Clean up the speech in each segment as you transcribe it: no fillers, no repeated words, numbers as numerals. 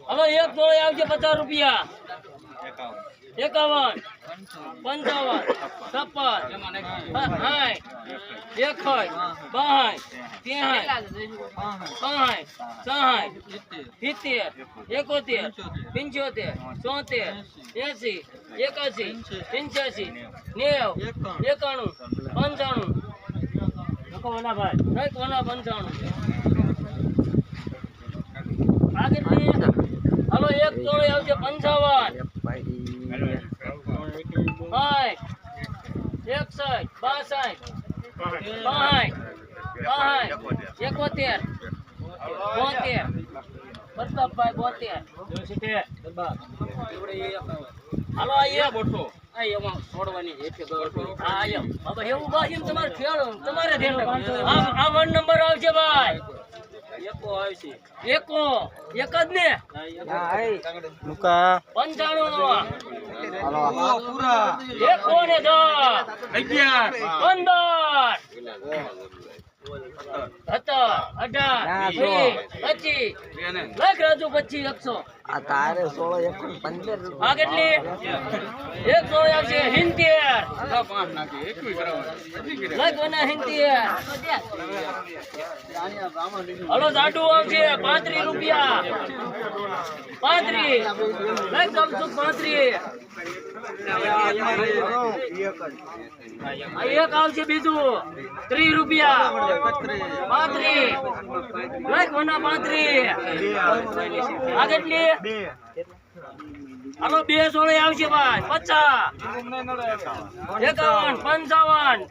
hello એક જોડે આવશે 50 રૂપિયા 51 55 હલો એક જોડે આવશે 55 પ્રતાપભાઈ 72 હાલો આયા છોડવાની એવું બાજી તમારે ખેડો તમારે આ વન નંબર આવશે ભાઈ એકો એક જ ને 95 એકો ને 10 હલો જાડુ આવશે 35 રૂપિયા 35 એક આવશે બીજું 30 રૂપિયા 35 આ કેટલી હાલો 2 સોળે આવશે ભાઈ 50 51 55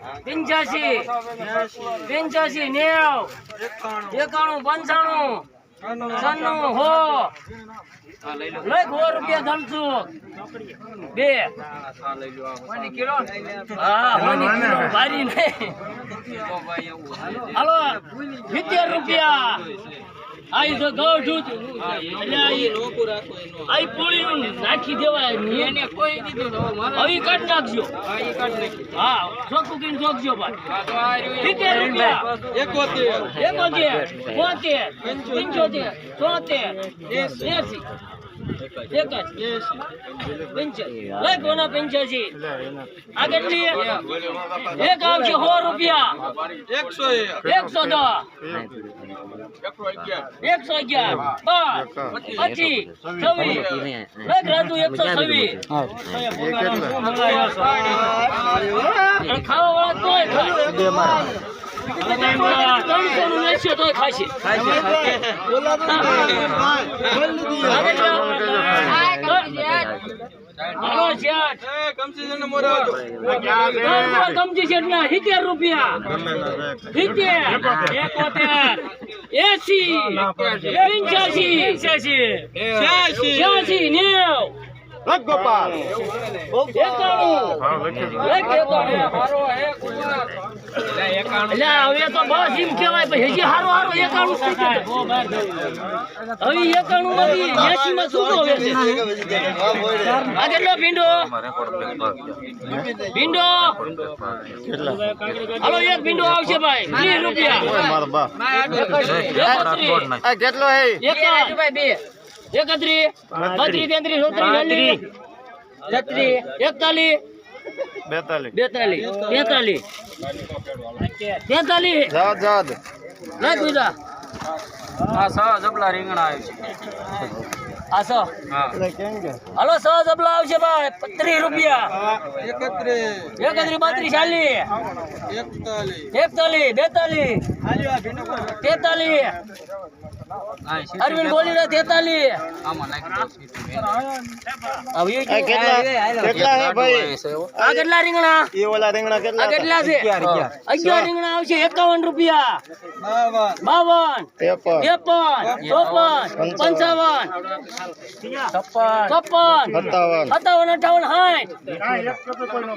85 90 રૂપિયા ધનસુખ 2 ભારી નહીં હાલો 70 રૂપિયા આઈ તો ગૌ દૂધ એટલે આઈ પૂળી નાખી દેવાય એને કોઈ દીધું હવે કાઢ નાખજો હા ચોખ્ખું કરીને ચોખજો ભાઈ 70 રૂપિયા 71 75 આ કેટલી એક આવશે 100 રૂપિયા 110 ખાવા વાળા ગોપાલ હવે તો બસ એમ કેવાય હજી હારો 91 હવે 91 માંથી 80 માં શું આ કેટલો ભીંડો હાલો એક ભીંડો આવશે ભાઈ 20 રૂપિયા કેટલો હે 31 32 રીંગણા હાલો 100 જબલા આવશે ભાઈ 30 રૂપિયા 31 42 અરવિંદ બોલી 43 કેટલા કેટલા રીંગણા કેટલા છે 11 રીંગણા આવશે 51 રૂપિયા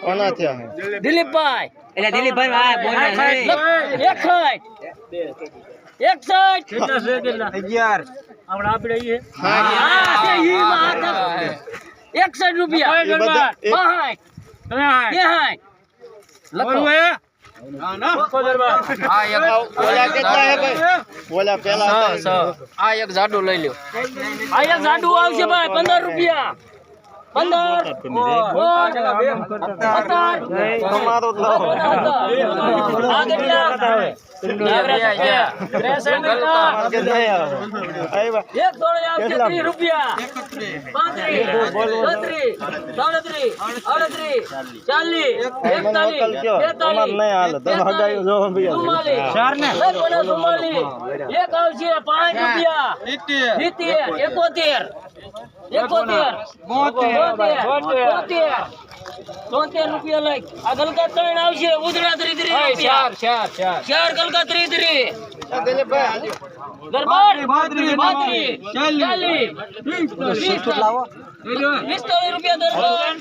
52 દિલીપભાઈ ₹61 રૂપિયા આ એક જાડુ લઈ લ્યો આ એક જાડુ આવશે ભાઈ 15 રૂપિયા 15 રૂપિયા લઈ આ ગલકા 3 આવશે ઉધડા 33 રૂપિયા 4 ગલકા 33 દરબાર 32 રૂપિયા દરબાર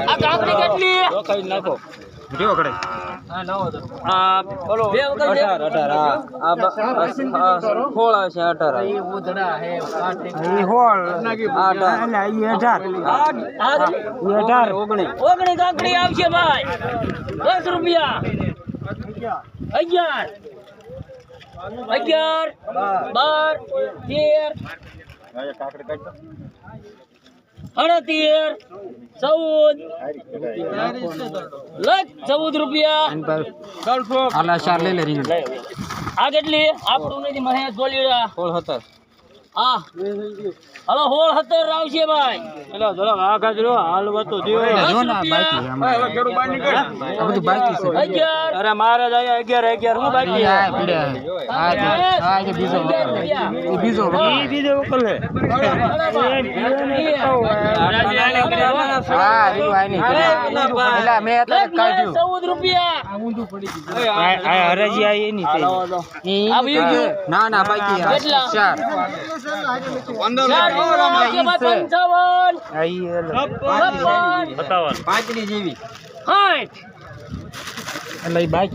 આ કાકડી કેટલી નાખો જો કડે આ બોલો 18 આ 16 છે 18 ઈ ઉધડા હે ઈ હોળ 18 ઈ 18 19 કાકડી આવશે ભાઈ 10 રૂપિયા 11 14 રૂપિયા આ કેટલી આપણું નથી મહેશ બોલીડા 17 હા હલો 17 આવશે ભાઈ એલો જરા આ ગાજરો હાલવા તો દેવો જો ના બાકી હવે કેડું બાર નીકળ આ બધું બાકી છે 11 અરે મારે જ આયા 11 હું બાકી આ જે બીજો વકલ લે હા રીવ આઈ ની એલા મે એટલે કાઢ્યું 14 રૂપિયા આ ઊંધું પડી ગયું આ હરાજી આઈ એની આ બીજો ના ના બાકી 4 પાંચડી જેવી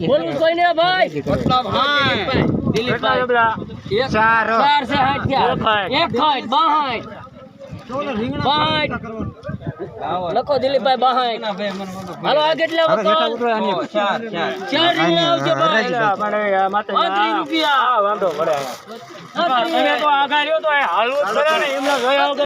બોલું કોઈ ને ભાઈ લખો દિલીપભાઈ બાહાઈ હાલો આ કેટલા 4 આવશે ભાઈ 35 રૂપિયા વાંધો પડે તમે તો આઘા રહ્યો તો હાલવું જ પડે ને એમના ગયા